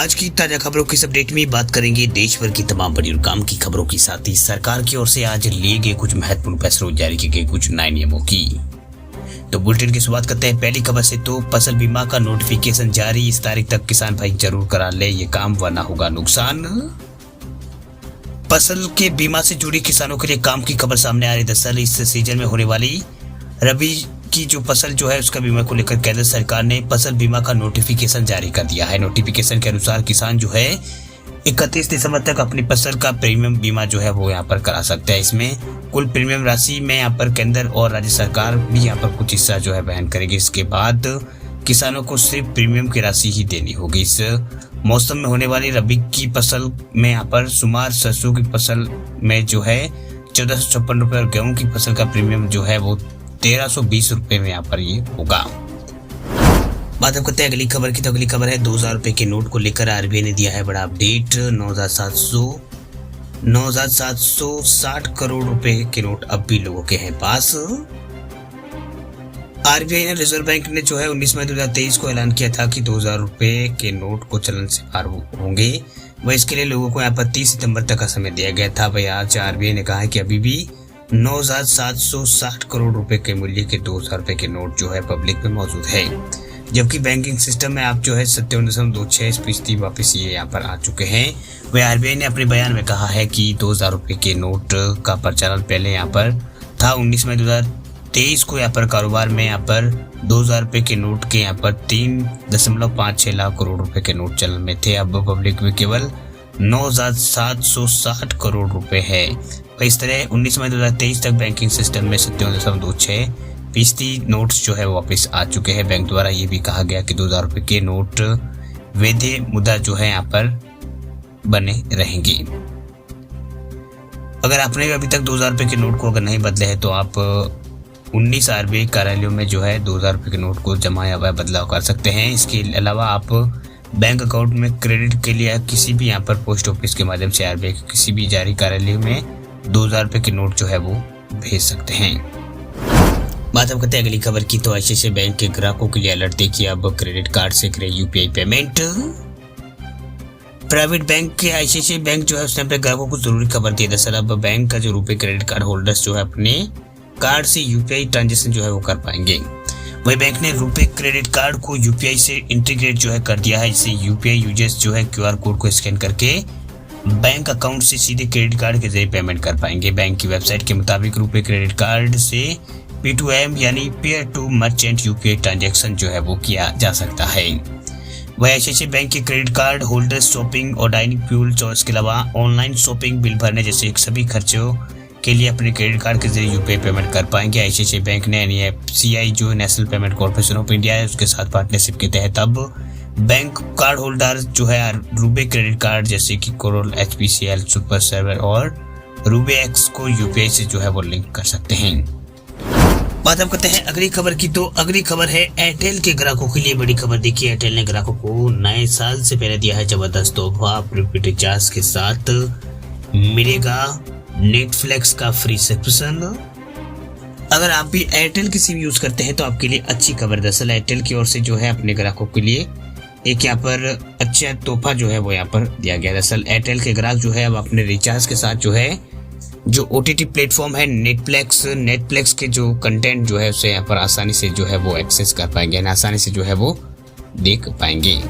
आज की ताजा खबरों की इस अपडेट में बात करेंगे देश भर की तमाम बड़ी और काम की खबरों के साथ ही सरकार की ओर से आज लिए गए कुछ महत्वपूर्ण फैसलों, जारी किए गए कुछ नए नियमों की। तो बुलेटिन की शुरुआत करते हैं पहली खबर से। तो फसल बीमा का नोटिफिकेशन जारी, इस तारीख तक किसान भाई जरूर करा ले ये काम वरना होगा नुकसान। फसल के बीमा से जुड़ी किसानों के लिए काम की खबर सामने आ रही। दरअसल इस सीजन में होने वाली रबी की जो फसल जो है उसका बीमा को लेकर केंद्र सरकार ने फसल बीमा का नोटिफिकेशन जारी कर दिया है। नोटिफिकेशन के अनुसार किसान जो है 31 दिसंबर तक अपनी फसल का प्रीमियम बीमा जो है वो यहाँ पर करा सकते हैं। इसमें कुल प्रीमियम राशि में यहाँ पर केंद्र और राज्य सरकार भी यहाँ पर कुछ हिस्सा जो है वहन करेगी। इसके बाद किसानों को सिर्फ प्रीमियम की राशि ही देनी होगी। इस मौसम में होने वाली रबी की फसल में यहाँ पर शुमार सरसों की फसल में जो है 1456 रुपए और गेहूं की फसल का प्रीमियम जो है वो 1320 रुपए में यहाँ पर ये होगा। बात अब करते हैं अगली खबर की। तो अगली खबर है 2000 रुपए के नोट को लेकर आरबीआई ने दिया है बड़ा अपडेट। 9760 करोड़ रुपए के नोट अब भी लोगों के हैं पास। आरबीआई ने रिजर्व बैंक ने जो है 19 मई 2023 को ऐलान किया था कि 2000 रुपए के नोट को चलन से पार होंगे। वह इसके लिए लोगों को यहाँ पर 30 सितंबर तक का समय दिया गया था। वही आज आरबीआई ने कहा है कि अभी भी 9760 करोड़ रुपए के मूल्य के 2000 रुपए के नोट जो है पब्लिक में मौजूद है, जबकि बैंकिंग सिस्टम में आप जो है 57.26% वापस ये यहाँ पर आ चुके हैं। वह आरबीआई ने अपने बयान में कहा है कि 2000 रुपए के नोट का प्रचलन पहले यहाँ पर था। 19 मई 2023 को यहाँ पर कारोबार में यहाँ पर 2000 रुपए के नोट के यहाँ पर 3.56 लाख करोड़ रुपए के नोट चलन में थे। अब पब्लिक में केवल 9760 करोड़ रुपए है। इस तरह 19 मई 2023 तक बैंकिंग सिस्टम में 57.26% नोट्स जो है वापस आ चुके हैं। बैंक द्वारा ये भी कहा गया कि 2000 रुपए के नोट वैध मुद्रा जो है यहाँ पर बने रहेंगे। अगर आपने अभी तक 2000 रुपए के नोट को अगर नहीं बदले हैं तो आप 19 आरबीआई कार्यालयों में जो है 2000 रुपए के नोट को जमा या बदलाव कर सकते हैं। इसके अलावा आप बैंक अकाउंट में क्रेडिट के लिए किसी भी यहाँ पर पोस्ट ऑफिस के माध्यम से आरबीआई के किसी भी जारी कार्यालय में 2000 रुपए के नोट जो है वो भेज सकते हैं। बात अब करते हैं अगली खबर की। तो आईसीआईसीआई बैंक के ग्राहकों के लिए अलर्ट देखिए, अब क्रेडिट कार्ड से करें यूपीआई पेमेंट। प्राइवेट बैंक के आईसीआईसीआई बैंक जो है उसने अपने ग्राहकों को जरूरी खबर दी। दरअसल अब बैंक का जो रुपए क्रेडिट कार्ड होल्डर्स जो है अपने कार्ड से यूपीआई ट्रांजेक्शन जो है वो कर पाएंगे। वही बैंक ने रुपए क्रेडिट कार्ड को यूपीआई से इंटीग्रेट जो है कर दिया है। इससे यूपीआई यूजर्स जो है क्यूआर कोड को स्कैन करके बैंक अकाउंट से सीधे क्रेडिट कार्ड के जरिए पेमेंट कर पाएंगे। बैंक की वेबसाइट के मुताबिक रुपए क्रेडिट कार्ड से P2M यानी peer to merchant UPI transaction जो है वो किया जा सकता है। वह आईसीआईसीआई बैंक के क्रेडिट कार्ड होल्डर्स शॉपिंग और डाइनिंग फ्यूल चॉइस के अलावा ऑनलाइन शॉपिंग, बिल भरने जैसे सभी खर्चों के लिए अपने क्रेडिट कार्ड के जरिए यूपीआई पेमेंट कर पाएंगे। आईसीआईसीआई बैंक ने एनईएफसीआई जो national payment corporation of India है उसके साथ पार्टनरशिप के तहत अब बैंक कार्ड होल्डर जो है रुपे क्रेडिट कार्ड जैसे कि कोरोल, HPCL, सुपर सर्वर और रुबे एक्स को यूपीआई से जो है वो लिंक कर सकते हैं। बात अब करते हैं अगली खबर की। तो अगली खबर है एयरटेल के ग्राहकों के लिए बड़ी खबर। देखिए, एयरटेल ने ग्राहकों को नए साल से पहले दिया है जबरदस्त तोहफा। प्रीपेड रिचार्ज के साथ मिलेगा नेटफ्लिक्स का फ्री सब्सक्रिप्शन। अगर आप भी एयरटेल की सिम यूज करते हैं तो आपके लिए अच्छी खबर। दरअसल एयरटेल की ओर से जो है अपने ग्राहकों के लिए एक यहाँ पर अच्छा तोहफा जो है वो यहाँ पर दिया गया। दरअसल एयरटेल के ग्राहक जो है अब अपने रिचार्ज के साथ जो है जो OTT प्लेटफॉर्म है नेटफ्लिक्स के जो कंटेंट जो है उसे यहाँ पर आसानी से जो है वो एक्सेस कर पाएंगे, आसानी से जो है वो देख पाएंगे।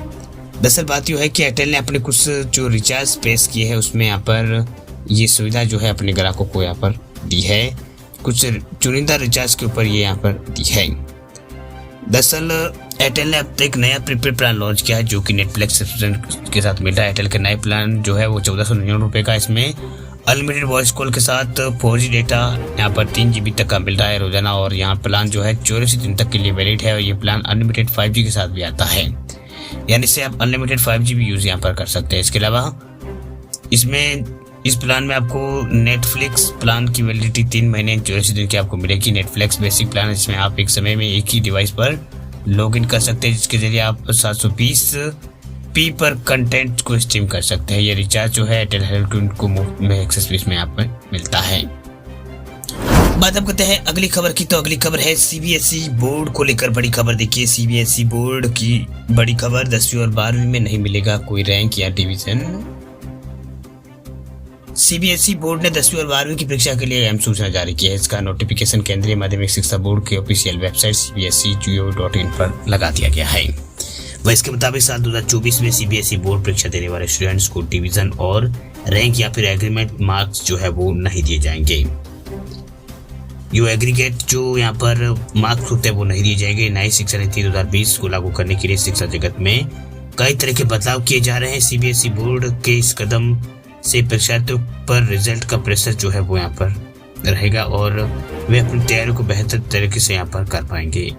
दरअसल बात यह है कि एयरटेल ने अपने कुछ जो रिचार्ज पेश किए हैं उसमें यहाँ पर ये सुविधा जो है अपने ग्राहकों को यहाँ पर दी है। कुछ चुनिंदा रिचार्ज के ऊपर ये यहाँ पर दी है। दरअसल एयरटेल ने अब एक नया प्रीपेड प्लान लॉन्च किया है जो कि नेटफ्लिक्स सब्सक्रिप्शन के साथ मिल रहा है। एयरटेल का नया प्लान जो है वो 1499 रुपए का, इसमें अनलिमिटेड वॉइस कॉल के साथ 4G डेटा यहाँ पर 3 GB तक का मिल रहा है रोजाना। और यहाँ प्लान जो है 84 दिन तक के लिए वैलिड है और ये प्लान अनलिमिटेड 5G के साथ भी आता है, यानी इससे आप अनलिमिटेड 5G भी यूज यहाँ पर कर सकते हैं। इसके अलावा इस प्लान में आपको नेटफ्लिक्स प्लान की वैलिडिटी 3 महीने 84 दिन की आपको मिलेगी। नेटफ्लिक्स बेसिक प्लान जिसमें आप एक समय में एक ही डिवाइस पर लॉगिन कर सकते हैं, जिसके जरिए आप 720p पर कंटेंट को स्ट्रीम कर सकते हैं। ये रिचार्ज जो है एयरटेल हेल्थ को मुफ्त में एक्सेस फीस में आप मिलता है। बात हम करते हैं अगली खबर की। तो अगली खबर है सीबीएसई बोर्ड को लेकर बड़ी खबर। देखिए सीबीएसई बोर्ड की बड़ी खबर, 10वीं और 12वीं में नहीं मिलेगा कोई रैंक या डिवीजन। सीबीएसई बोर्ड ने 10वीं और 12वीं की परीक्षा के लिए अहम सूचना जारी की है। इसका नोटिफिकेशन केंद्रीय माध्यमिक शिक्षा बोर्ड की ऑफिशियल वेबसाइट cbse.go.in पर लगा दिया गया है। वह इसके मुताबिक साल 2024 में सीबीएसई बोर्ड परीक्षा देने वाले स्टूडेंट्स को डिवीजन और रैंक या फिर एग्रीमेंट मार्क्स जो है वो नहीं दिए जाएंगे। जो एग्रीगेट जो यहाँ पर मार्क्स होते हैं वो नहीं दिए जाएंगे। नई शिक्षा नीति 2020 को लागू करने के लिए शिक्षा जगत में कई तरह के बदलाव किए जा रहे हैं। सीबीएसई बोर्ड के इस कदम से परीक्षार्थियों पर रिजल्ट का प्रेशर जो है वो यहाँ पर रहेगा और वे अपनी तैयारी को बेहतर तरीके से यहाँ पर कर पाएंगे।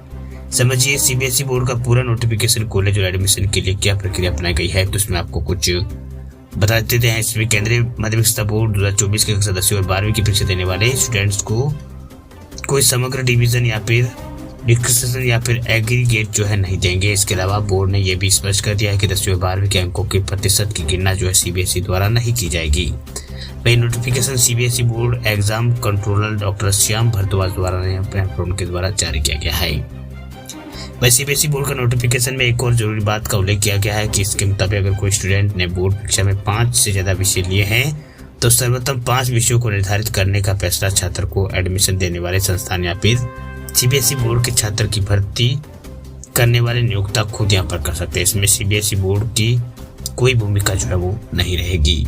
समझिए सीबीएसई बोर्ड का पूरा नोटिफिकेशन कॉलेज और एडमिशन के लिए क्या प्रक्रिया अपनाई गई है, तो इसमें आपको कुछ बता देते हैं। इसमें केंद्रीय माध्यमिक शिक्षा बोर्ड 2024 के कक्षा 10वीं और 12वीं की परीक्षा देने वाले स्टूडेंट्स को कोई समग्र डिवीजन या फिर डिस्क्रिप्शन या फिर एग्रीगेट जो है नहीं देंगे। इसके अलावा बोर्ड ने यह भी स्पष्ट कर दिया है कि 10वीं और 12वीं के अंकों के प्रतिशत की गणना जो है सीबीएसई द्वारा नहीं की जाएगी। वही notification CBSE board exam controller doctor Shyam Bhardwaj द्वारा के द्वारा जारी किया गया है। वही सीबीएसई बोर्ड का नोटिफिकेशन में एक और जरूरी बात का उल्लेख किया गया है कि इसके मुताबिक अगर कोई स्टूडेंट ने बोर्ड परीक्षा में 5 से ज्यादा विषय लिए हैं तो सर्वोत्तम 5 विषयों को निर्धारित करने का फैसला छात्र को एडमिशन देने वाले संस्थान या फिर सीबीएसई बोर्ड के छात्र की भर्ती करने वाले नियोक्ता खुद यहाँ पर कर सकते हैं। इसमें सीबीएसई बोर्ड की कोई भूमिका जो है वो नहीं रहेगी।